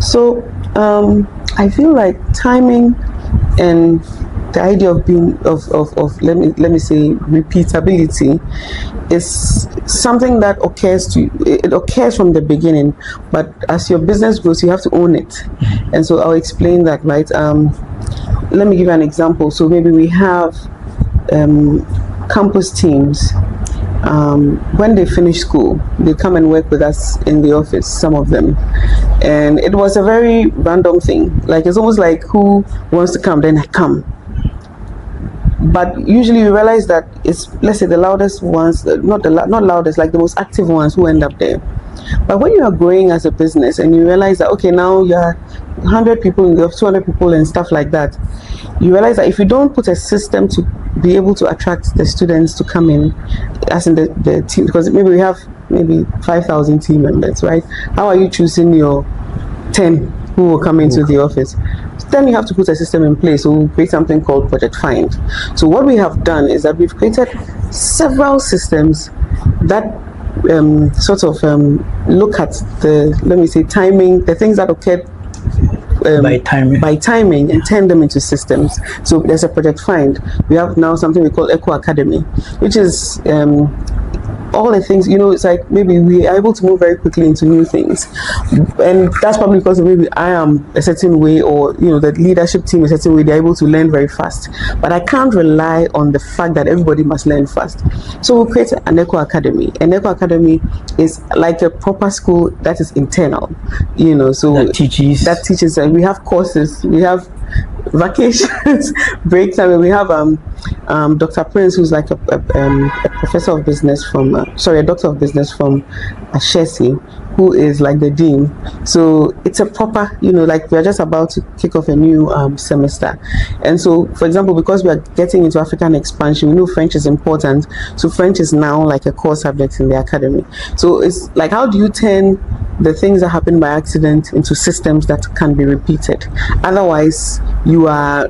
So I feel like timing and the idea of being of let me say repeatability is something that occurs from the beginning, but as your business grows you have to own it. And so I'll explain that, right? Let me give you an example. So maybe we have campus teams. When they finish school, they come and work with us in the office, some of them. And it was a very random thing. Like, it's almost like, who wants to come? Then I come. But usually you realize that it's, let's say, the loudest ones, not loudest, like the most active ones who end up there. But when you are growing as a business and you realize that, okay, now you're 100 people, you have 200 people and stuff like that, you realize that if you don't put a system to be able to attract the students to come in, as in the team, because maybe we have 5,000 team members, right? How are you choosing your 10 who will come into the office? Then you have to put a system in place. So we'll create something called Project Find. So what we have done is that we've created several systems that look at the, let me say, timing, the things that occurred by timing, and turn them into systems. So there's a Project Find. We have now something we call Eco Academy, which is all the things, it's like maybe we are able to move very quickly into new things, and that's probably because maybe I am a certain way, or the leadership team a certain way. They're able to learn very fast, but I can't rely on the fact that everybody must learn fast. So we'll create an Eco Academy. An Eco Academy is like a proper school that is internal, so that teaches, and we have courses, we have vacations, break time, and we have Dr. Prince, who's like a professor of business from a doctor of business from Ashesi, who is like the dean. So it's a proper, like we're just about to kick off a new semester. And so, for example, because we are getting into African expansion, we know French is important. So French is now like a core subject in the academy. So it's like, how do you turn the things that happen by accident into systems that can be repeated? Otherwise, you are,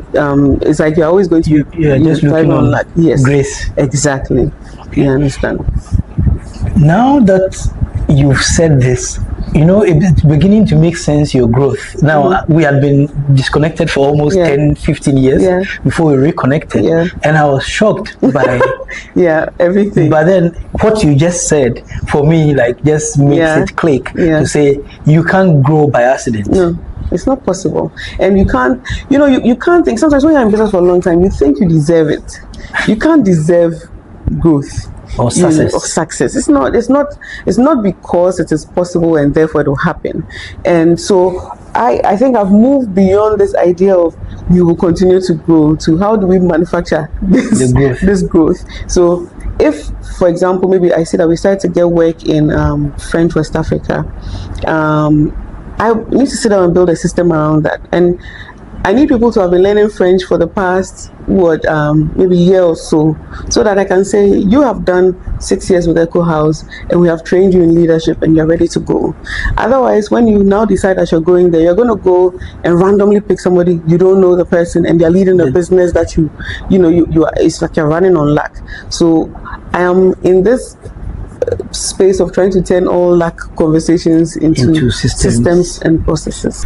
it's like you're always going to be just looking on like, yes, grace. Exactly. Okay. You understand? Now that you've said this, it's beginning to make sense, your growth. Now, we had been disconnected for almost 10, 15 years before we reconnected. And I was shocked by everything. But then what you just said, for me, like, just makes it click to say, you can't grow by accident. No. It's not possible. And you can't, you can't think, sometimes when you're in business for a long time, you think you deserve it. You can't deserve growth or success. It's not because it is possible and therefore it will happen. And so I think I've moved beyond this idea of you will continue to grow to how do we manufacture this growth. So if, for example, maybe I say that we started to get work in French West Africa, I need to sit down and build a system around that. And I need people to have been learning French for the past, maybe a year or so that I can say, you have done 6 years with Eco House and we have trained you in leadership and you're ready to go. Otherwise, when you now decide that you're going there, you're going to go and randomly pick somebody, you don't know the person, and they're leading a business that you are, it's like you're running on luck. So I am in this space of trying to turn all luck conversations into systems and processes.